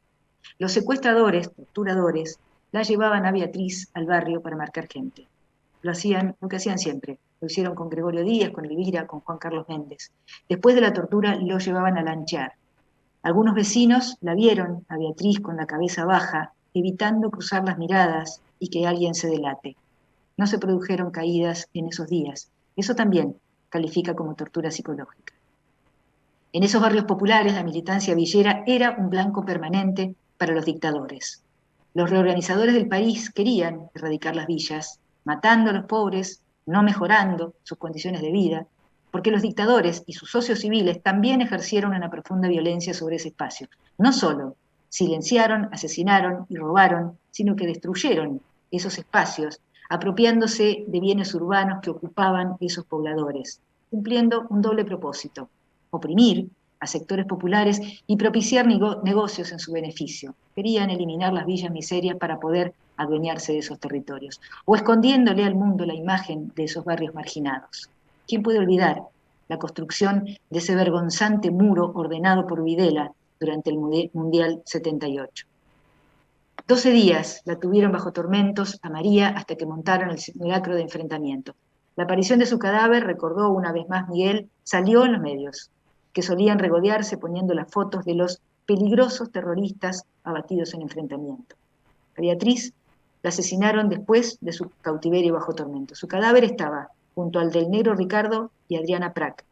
Los secuestradores, torturadores, la llevaban a Beatriz al barrio para marcar gente. Lo que hacían siempre. Lo hicieron con Gregorio Díaz, con Elvira, con Juan Carlos Méndez. Después de la tortura lo llevaban a lanchar. Algunos vecinos la vieron a Beatriz con la cabeza baja, evitando cruzar las miradas y que alguien se delate. No se produjeron caídas en esos días. Eso también califica como tortura psicológica. En esos barrios populares la militancia villera era un blanco permanente para los dictadores. Los reorganizadores del país querían erradicar las villas, matando a los pobres, no mejorando sus condiciones de vida, porque los dictadores y sus socios civiles también ejercieron una profunda violencia sobre ese espacio. No solo silenciaron, asesinaron y robaron, sino que destruyeron esos espacios, apropiándose de bienes urbanos que ocupaban esos pobladores, cumpliendo un doble propósito: oprimir a sectores populares y propiciar negocios en su beneficio. Querían eliminar las villas miserias para poder adueñarse de esos territorios, o escondiéndole al mundo la imagen de esos barrios marginados. ¿Quién puede olvidar la construcción de ese vergonzante muro ordenado por Videla durante el Mundial 78? 12 días la tuvieron bajo tormentos a María hasta que montaron el simulacro de enfrentamiento. La aparición de su cadáver, recordó una vez más Miguel, salió en los medios, que solían regodearse poniendo las fotos de los peligrosos terroristas abatidos en enfrentamiento. A Beatriz la asesinaron después de su cautiverio bajo tormento. Su cadáver estaba junto al del negro Ricardo y Adriana Prack.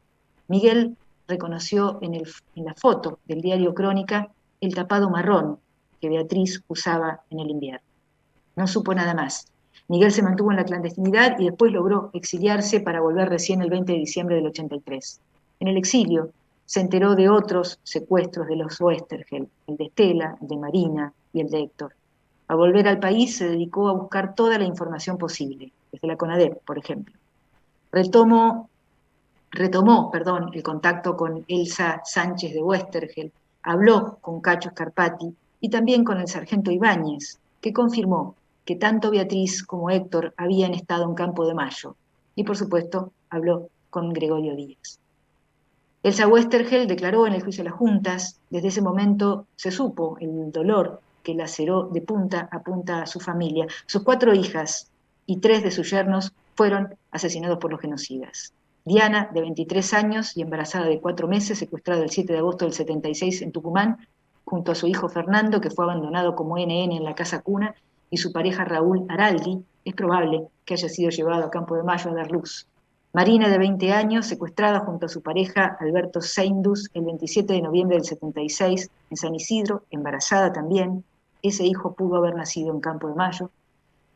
Miguel reconoció en la foto del diario Crónica el tapado marrón que Beatriz usaba en el invierno. No supo nada más. Miguel se mantuvo en la clandestinidad y después logró exiliarse para volver recién el 20 de diciembre del 83. En el exilio se enteró de otros secuestros de los Westergel, el de Estela, el de Marina y el de Héctor. Al volver al país se dedicó a buscar toda la información posible, desde la CONADEP, por ejemplo. Retomo retomó, el contacto con Elsa Sánchez de Westergel, habló con Cacho Scarpati y también con el sargento Ibáñez, que confirmó que tanto Beatriz como Héctor habían estado en Campo de Mayo, y por supuesto habló con Gregorio Díaz. Elsa Westergel declaró en el juicio de las juntas, desde ese momento se supo el dolor que laceró de punta a su familia. Sus 4 hijas y 3 de sus yernos fueron asesinados por los genocidas. Diana, de 23 años y embarazada de 4 meses, secuestrada el 7 de agosto del 76 en Tucumán, junto a su hijo Fernando, que fue abandonado como NN en la casa cuna, y su pareja Raúl Araldi, es probable que haya sido llevado a Campo de Mayo a dar luz. Marina, de 20 años, secuestrada junto a su pareja Alberto Seindus el 27 de noviembre del 76 en San Isidro, embarazada también. Ese hijo pudo haber nacido en Campo de Mayo.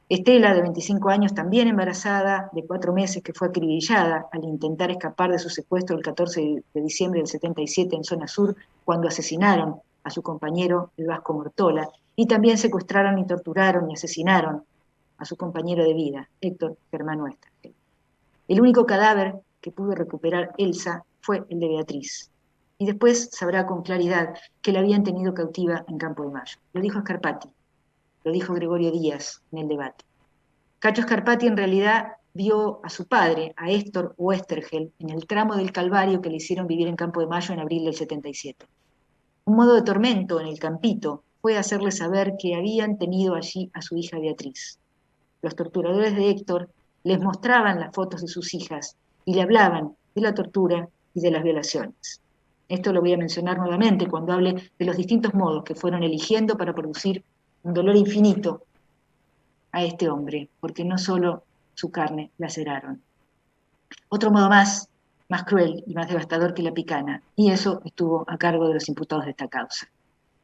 Estela, de 25 años, también embarazada, de 4 meses, que fue acribillada al intentar escapar de su secuestro el 14 de diciembre del 77 en zona sur, cuando asesinaron a su compañero, el Vasco Mortola, y también secuestraron y torturaron y asesinaron a su compañero de vida, Héctor Germán Westergel. El único cadáver que pudo recuperar Elsa fue el de Beatriz. Y después sabrá con claridad que la habían tenido cautiva en Campo de Mayo. Lo dijo Scarpati, lo dijo Gregorio Díaz en el debate. Cacho Scarpati en realidad vio a su padre, a Héctor Westergel, en el tramo del Calvario que le hicieron vivir en Campo de Mayo en abril del 77. Un modo de tormento en el campito fue hacerle saber que habían tenido allí a su hija Beatriz. Los torturadores de Héctor les mostraban las fotos de sus hijas y le hablaban de la tortura y de las violaciones. Esto lo voy a mencionar nuevamente cuando hable de los distintos modos que fueron eligiendo para producir un dolor infinito a este hombre, porque no solo su carne laceraron. Otro modo más cruel y más devastador que la picana, y eso estuvo a cargo de los imputados de esta causa.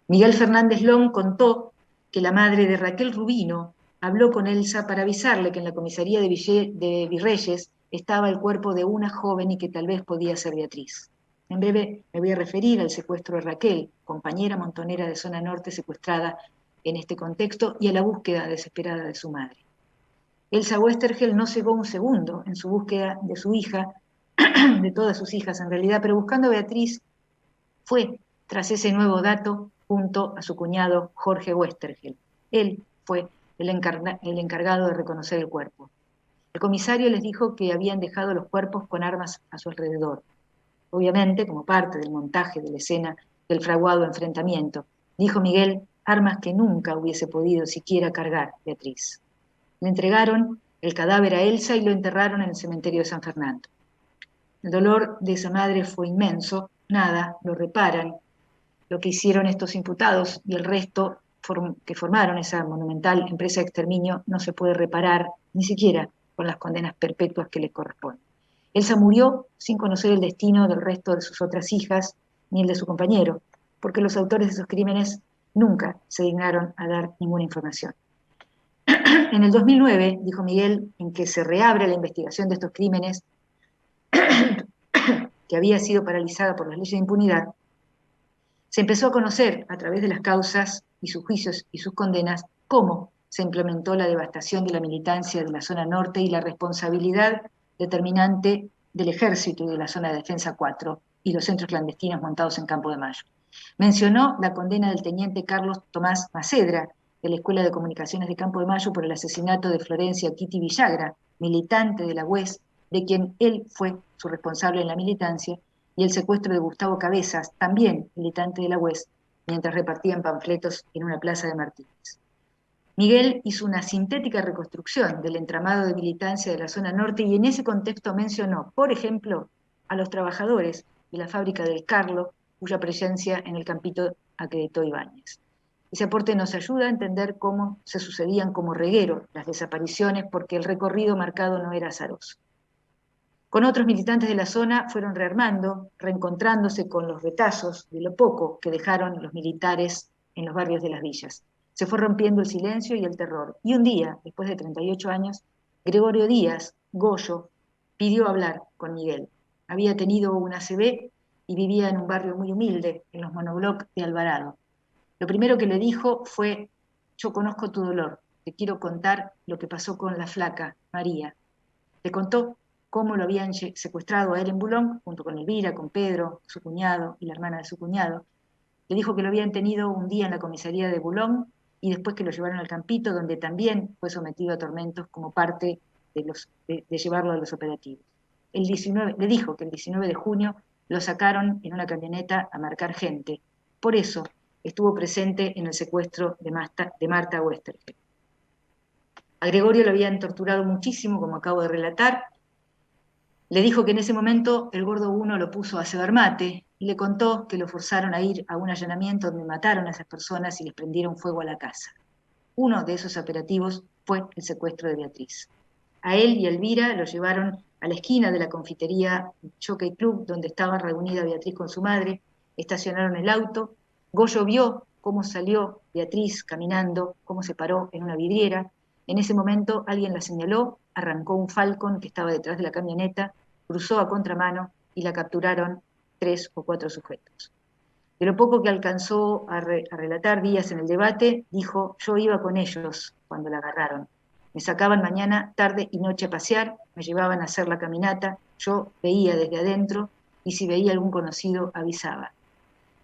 Miguel Fernández Long contó que la madre de Raquel Rubino habló con Elsa para avisarle que en la comisaría de Virreyes estaba el cuerpo de una joven y que tal vez podía ser Beatriz. En breve me voy a referir al secuestro de Raquel, compañera montonera de zona norte secuestrada en este contexto, y a la búsqueda desesperada de su madre. Elsa Westergel no cegó un segundo en su búsqueda de su hija, de todas sus hijas en realidad, pero buscando a Beatriz fue tras ese nuevo dato junto a su cuñado Jorge Westergel. Él fue el encargado de reconocer el cuerpo. El comisario les dijo que habían dejado los cuerpos con armas a su alrededor, obviamente como parte del montaje de la escena del fraguado enfrentamiento. Dijo Miguel, armas que nunca hubiese podido siquiera cargar Beatriz. Le entregaron el cadáver a Elsa y lo enterraron en el cementerio de San Fernando. El dolor de esa madre fue inmenso, nada lo reparan lo que hicieron estos imputados y el resto que formaron esa monumental empresa de exterminio no se puede reparar ni siquiera con las condenas perpetuas que le corresponden. Elsa murió sin conocer el destino del resto de sus otras hijas ni el de su compañero, porque los autores de esos crímenes nunca se dignaron a dar ninguna información. En el 2009, dijo Miguel, en que se reabre la investigación de estos crímenes, que había sido paralizada por las leyes de impunidad, se empezó a conocer a través de las causas y sus juicios y sus condenas cómo se implementó la devastación de la militancia de la zona norte y la responsabilidad determinante del ejército y de la zona de defensa 4 y los centros clandestinos montados en Campo de Mayo. Mencionó la condena del teniente Carlos Tomás Macedra, de la Escuela de Comunicaciones de Campo de Mayo, por el asesinato de Florencia Kitty Villagra, militante de la UES, de quien él fue su responsable en la militancia, y el secuestro de Gustavo Cabezas, también militante de la UES, mientras repartían panfletos en una plaza de Martínez. Miguel hizo una sintética reconstrucción del entramado de militancia de la zona norte y en ese contexto mencionó, por ejemplo, a los trabajadores de la fábrica del Carlo, cuya presencia en el campito acreditó Ibáñez. Ese aporte nos ayuda a entender cómo se sucedían como reguero las desapariciones, porque el recorrido marcado no era azaroso. Con otros militantes de la zona fueron rearmando, reencontrándose con los retazos de lo poco que dejaron los militares en los barrios de las villas. Se fue rompiendo el silencio y el terror. Y un día, después de 38 años, Gregorio Díaz, Goyo, pidió hablar con Miguel. Había tenido una ACV y vivía en un barrio muy humilde, en los monobloc de Alvarado. Lo primero que le dijo fue: yo conozco tu dolor, te quiero contar lo que pasó con la flaca, María. Le contó cómo lo habían secuestrado a él en Boulogne, junto con Elvira, con Pedro, su cuñado y la hermana de su cuñado. Le dijo que lo habían tenido un día en la comisaría de Boulogne y después que lo llevaron al Campito, donde también fue sometido a tormentos como parte de llevarlo a los operativos. Le dijo que el 19 de junio lo sacaron en una camioneta a marcar gente. Por eso estuvo presente en el secuestro de Marta Westergel. A Gregorio lo habían torturado muchísimo, como acabo de relatar. Le dijo que en ese momento el gordo 1 lo puso a cebar mate y le contó que lo forzaron a ir a un allanamiento donde mataron a esas personas y les prendieron fuego a la casa. Uno de esos operativos fue el secuestro de Beatriz. A él y a Elvira lo llevaron a la esquina de la confitería Jockey Club, donde estaba reunida Beatriz con su madre, estacionaron el auto, Goyo vio cómo salió Beatriz caminando, cómo se paró en una vidriera. En ese momento alguien la señaló, arrancó un Falcon que estaba detrás de la camioneta, cruzó a contramano y la capturaron 3 o 4 sujetos. De lo poco que alcanzó a relatar Díaz en el debate, dijo: yo iba con ellos cuando la agarraron. Me sacaban mañana, tarde y noche a pasear, me llevaban a hacer la caminata, yo veía desde adentro y si veía algún conocido avisaba.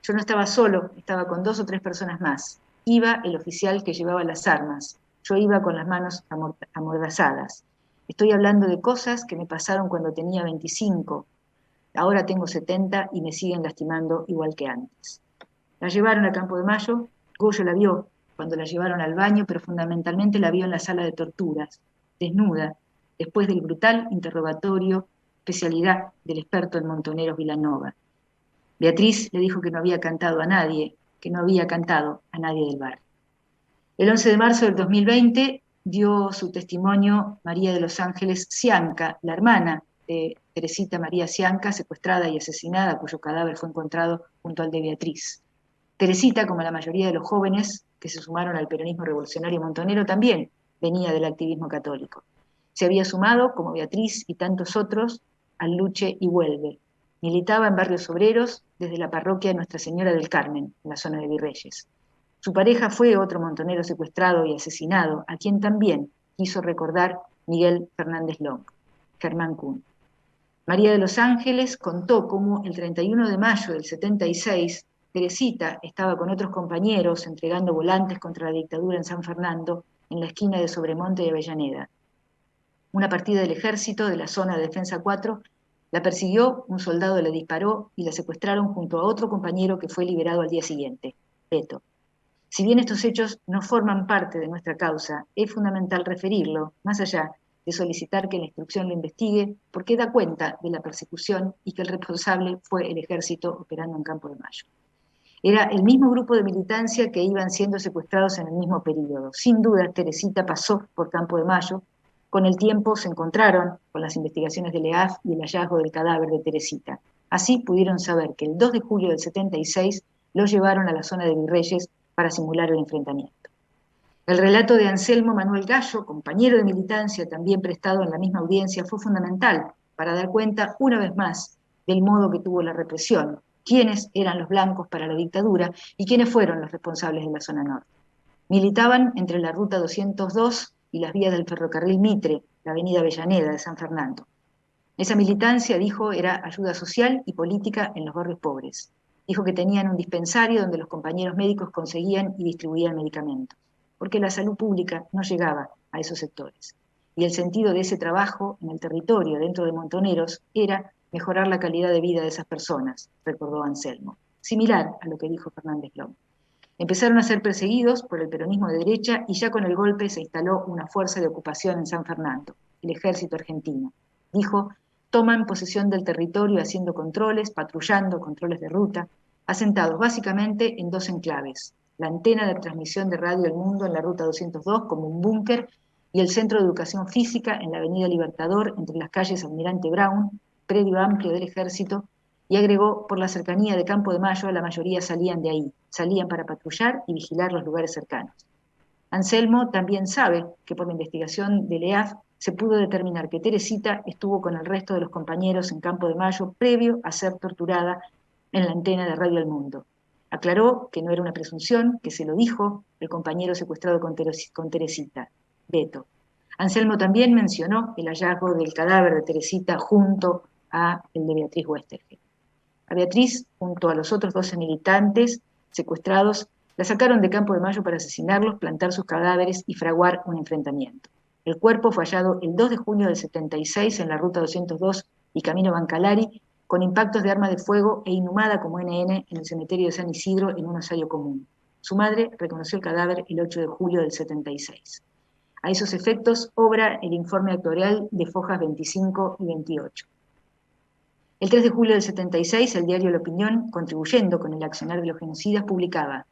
Yo no estaba solo, estaba con 2 o 3 personas más. Iba el oficial que llevaba las armas, yo iba con las manos amordazadas. Estoy hablando de cosas que me pasaron cuando tenía 25. Ahora tengo 70 y me siguen lastimando igual que antes. La llevaron a Campo de Mayo, Goyo la vio cuando la llevaron al baño, pero fundamentalmente la vio en la sala de torturas, desnuda, después del brutal interrogatorio, especialidad del experto en montoneros Vilanova. Beatriz le dijo que no había cantado a nadie, que no había cantado a nadie del bar. El 11 de marzo del 2020 dio su testimonio María de los Ángeles Cianca, la hermana de Teresita María Cianca, secuestrada y asesinada, cuyo cadáver fue encontrado junto al de Beatriz. Teresita, como la mayoría de los jóvenes que se sumaron al peronismo revolucionario montonero, también venía del activismo católico. Se había sumado, como Beatriz y tantos otros, al Luche y Vuelve. Militaba en barrios obreros desde la parroquia de Nuestra Señora del Carmen, en la zona de Virreyes. Su pareja fue otro montonero secuestrado y asesinado, a quien también quiso recordar Miguel Fernández Long, Germán Kuhn. María de los Ángeles contó cómo el 31 de mayo del 76, Teresita estaba con otros compañeros entregando volantes contra la dictadura en San Fernando, en la esquina de Sobremonte y Avellaneda. Una partida del ejército de la zona de Defensa 4 la persiguió, un soldado le disparó y la secuestraron junto a otro compañero que fue liberado al día siguiente, Beto. Si bien estos hechos no forman parte de nuestra causa, es fundamental referirlo, más allá de solicitar que la instrucción lo investigue, porque da cuenta de la persecución y que el responsable fue el ejército operando en Campo de Mayo. Era el mismo grupo de militancia que iban siendo secuestrados en el mismo periodo. Sin duda, Teresita pasó por Campo de Mayo. Con el tiempo se encontraron con las investigaciones del EAF y el hallazgo del cadáver de Teresita. Así pudieron saber que el 2 de julio del 76 lo llevaron a la zona de Virreyes para simular el enfrentamiento. El relato de Anselmo Manuel Gallo, compañero de militancia también prestado en la misma audiencia, fue fundamental para dar cuenta una vez más del modo que tuvo la represión, quiénes eran los blancos para la dictadura y quiénes fueron los responsables de la zona norte. Militaban entre la ruta 202 y las vías del ferrocarril Mitre, la avenida Avellaneda de San Fernando. Esa militancia, dijo, era ayuda social y política en los barrios pobres. Dijo que tenían un dispensario donde los compañeros médicos conseguían y distribuían medicamentos, porque la salud pública no llegaba a esos sectores. Y el sentido de ese trabajo en el territorio, dentro de Montoneros, era mejorar la calidad de vida de esas personas, recordó Anselmo, similar a lo que dijo Fernández Long. Empezaron a ser perseguidos por el peronismo de derecha y ya con el golpe se instaló una fuerza de ocupación en San Fernando, el ejército argentino. Dijo: toman posesión del territorio haciendo controles, patrullando, controles de ruta, asentados básicamente en 2 enclaves: la antena de transmisión de Radio El Mundo en la ruta 202 como un búnker y el Centro de Educación Física en la avenida Libertador entre las calles Almirante Brown, predio amplio del ejército, y agregó: por la cercanía de Campo de Mayo la mayoría salían de ahí, salían para patrullar y vigilar los lugares cercanos. Anselmo también sabe que por la investigación del EAF se pudo determinar que Teresita estuvo con el resto de los compañeros en Campo de Mayo previo a ser torturada en la antena de Radio El Mundo. Aclaró que no era una presunción, que se lo dijo el compañero secuestrado con Teresita, Beto. Anselmo también mencionó el hallazgo del cadáver de Teresita junto a el de Beatriz Westergel. A Beatriz, junto a los otros 12 militantes secuestrados, la sacaron de Campo de Mayo para asesinarlos, plantar sus cadáveres y fraguar un enfrentamiento. El cuerpo fue hallado el 2 de junio del 76 en la ruta 202 y camino Bancalari, con impactos de arma de fuego e inhumada como NN en el cementerio de San Isidro en un osario común. Su madre reconoció el cadáver el 8 de julio del 76. A esos efectos obra el informe actuarial de Fojas 25 y 28. El 3 de julio del 76, el diario La Opinión, contribuyendo con el accionar de los genocidas, publicaba: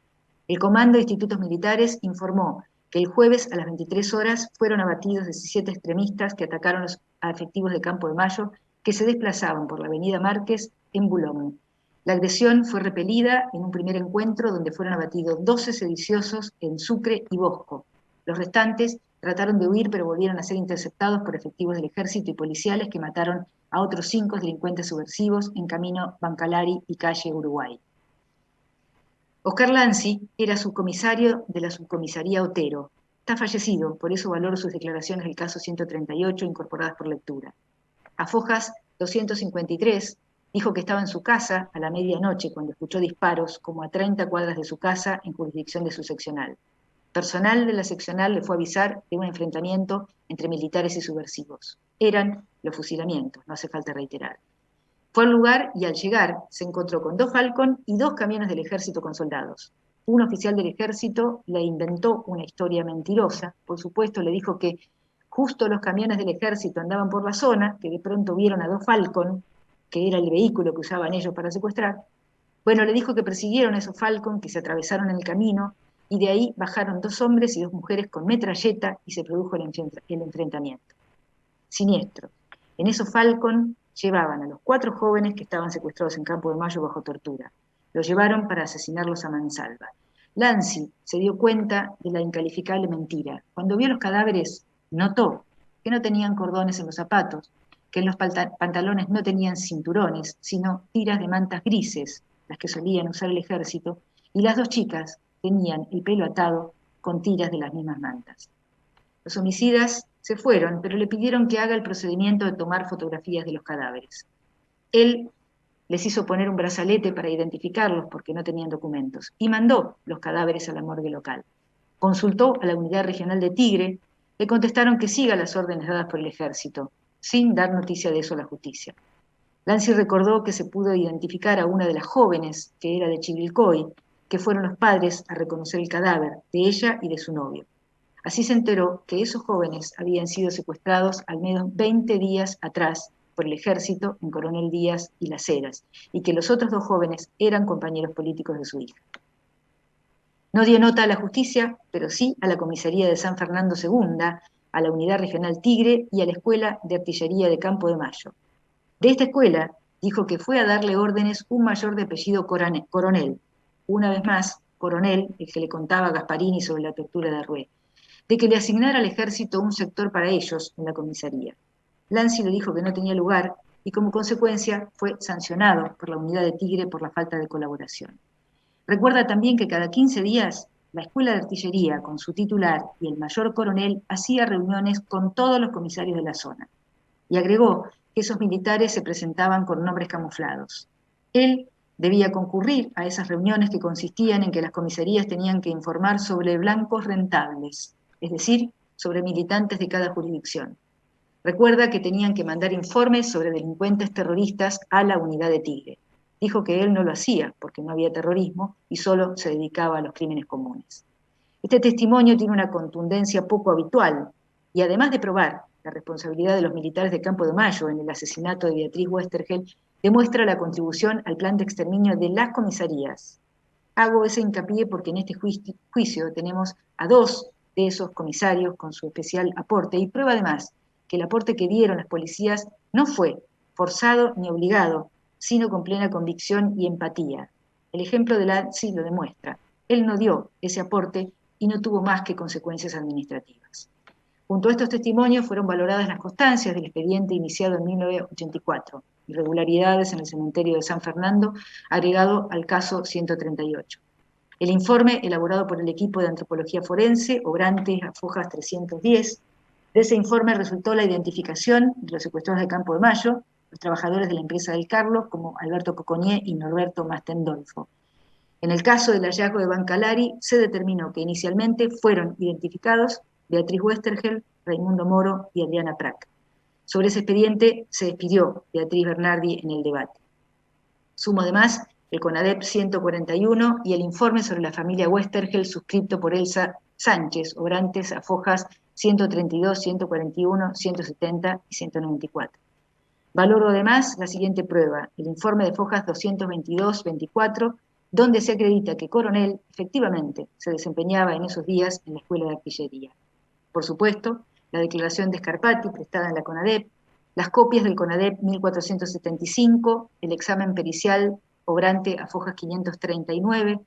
el Comando de Institutos Militares informó que el jueves a las 23 horas fueron abatidos 17 extremistas que atacaron a efectivos de Campo de Mayo que se desplazaban por la avenida Márquez en Boulogne. La agresión fue repelida en un primer encuentro donde fueron abatidos 12 sediciosos en Sucre y Bosco. Los restantes trataron de huir pero volvieron a ser interceptados por efectivos del ejército y policiales que mataron a otros 5 delincuentes subversivos en camino Bancalari y calle Uruguay. Oscar Lanzi era subcomisario de la subcomisaría Otero. Está fallecido, por eso valoro sus declaraciones del caso 138 incorporadas por lectura. A Fojas 253 dijo que estaba en su casa a la medianoche cuando escuchó disparos como a 30 cuadras de su casa en jurisdicción de su seccional. Personal de la seccional le fue a avisar de un enfrentamiento entre militares y subversivos. Eran los fusilamientos, no hace falta reiterar. Fue al lugar y al llegar se encontró con 2 Falcon y 2 camiones del ejército con soldados. Un oficial del ejército le inventó una historia mentirosa, por supuesto le dijo que justo los camiones del ejército andaban por la zona, que de pronto vieron a 2 Falcon, que era el vehículo que usaban ellos para secuestrar. Bueno, le dijo que persiguieron a esos Falcon, que se atravesaron en el camino, y de ahí bajaron 2 hombres y 2 mujeres con metralleta y se produjo el enfrentamiento. Siniestro. En esos Falcon llevaban a los 4 jóvenes que estaban secuestrados en Campo de Mayo bajo tortura. Los llevaron para asesinarlos a mansalva. Lanzi se dio cuenta de la incalificable mentira. Cuando vio los cadáveres, notó que no tenían cordones en los zapatos, que en los pantalones no tenían cinturones, sino tiras de mantas grises, las que solían usar el ejército, y las 2 chicas tenían el pelo atado con tiras de las mismas mantas. Los homicidas se fueron, pero le pidieron que haga el procedimiento de tomar fotografías de los cadáveres. Él les hizo poner un brazalete para identificarlos porque no tenían documentos y mandó los cadáveres a la morgue local. Consultó a la unidad regional de Tigre, le contestaron que siga las órdenes dadas por el ejército, sin dar noticia de eso a la justicia. Lanzi recordó que se pudo identificar a una de las jóvenes, que era de Chivilcoy, que fueron los padres a reconocer el cadáver de ella y de su novio. Así se enteró que esos jóvenes habían sido secuestrados al menos 20 días atrás por el ejército en Coronel Díaz y Las Heras, y que los otros 2 jóvenes eran compañeros políticos de su hija. No dio nota a la justicia, pero sí a la comisaría de San Fernando II, a la unidad regional Tigre y a la escuela de artillería de Campo de Mayo. De esta escuela dijo que fue a darle órdenes un mayor de apellido Coronel, una vez más, Coronel, el que le contaba a Gasparini sobre la tortura de Arrué, de que le asignara al ejército un sector para ellos en la comisaría. Lanzi le dijo que no tenía lugar y como consecuencia fue sancionado por la unidad de Tigre por la falta de colaboración. Recuerda también que cada 15 días la escuela de artillería con su titular y el mayor coronel hacía reuniones con todos los comisarios de la zona. Y agregó que esos militares se presentaban con nombres camuflados. Él debía concurrir a esas reuniones que consistían en que las comisarías tenían que informar sobre blancos rentables, es decir, sobre militantes de cada jurisdicción. Recuerda que tenían que mandar informes sobre delincuentes terroristas a la unidad de Tigre. Dijo que él no lo hacía porque no había terrorismo y solo se dedicaba a los crímenes comunes. Este testimonio tiene una contundencia poco habitual y además de probar la responsabilidad de los militares de Campo de Mayo en el asesinato de Beatriz Westergel, demuestra la contribución al plan de exterminio de las comisarías. Hago ese hincapié porque en este juicio tenemos a 2 de esos comisarios con su especial aporte y prueba además que el aporte que dieron las policías no fue forzado ni obligado, sino con plena convicción y empatía. El ejemplo de Lanzi lo demuestra. Él no dio ese aporte y no tuvo más que consecuencias administrativas. Junto a estos testimonios fueron valoradas las constancias del expediente iniciado en 1984, irregularidades en el cementerio de San Fernando, agregado al caso 138. El informe, elaborado por el equipo de antropología forense, obrantes a Fojas 310, De ese informe resultó la identificación de los secuestrados de Campo de Mayo, los trabajadores de la empresa del Carlos, como Alberto Coconier y Norberto Mastendolfo. En el caso del hallazgo de Bancalari, se determinó que inicialmente fueron identificados Beatriz Westergel, Raimundo Moro y Adriana Prack. Sobre ese expediente se despidió Beatriz Bernardi en el debate. Sumo además el CONADEP 141 y el informe sobre la familia Westergel suscrito por Elsa Sánchez, obrantes a fojas 132, 141, 170 y 194. Valoro además la siguiente prueba, el informe de fojas 222-24, donde se acredita que Coronel efectivamente se desempeñaba en esos días en la Escuela de Artillería. Por supuesto, la declaración de Scarpati prestada en la CONADEP, las copias del CONADEP 1475, el examen pericial obrante a fojas 539,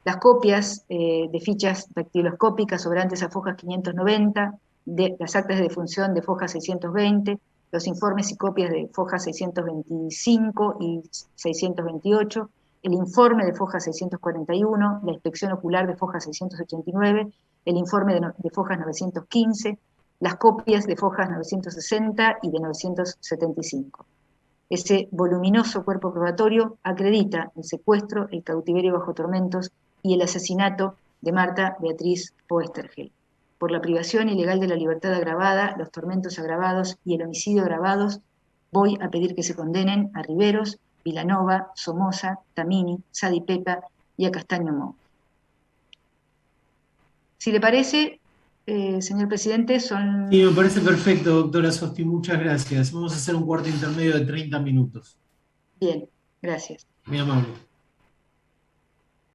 las copias de fichas dactiloscópicas obrantes a fojas 590, de las actas de defunción de fojas 620, los informes y copias de fojas 625 y 628, el informe de fojas 641, la inspección ocular de fojas 689, el informe de fojas 915, las copias de fojas 960 y de 975. Ese voluminoso cuerpo probatorio acredita el secuestro, el cautiverio bajo tormentos y el asesinato de Marta Beatriz Oestergel. Por la privación ilegal de la libertad agravada, los tormentos agravados y el homicidio agravados, voy a pedir que se condenen a Riveros, Vilanova, Somoza, Tamini, Sadi Pepa y a Castaño Mou. Si le parece, señor presidente, son... Sí, me parece perfecto, doctora Sosti, muchas gracias. Vamos a hacer un cuarto intermedio de 30 minutos. Bien, gracias. Muy amable.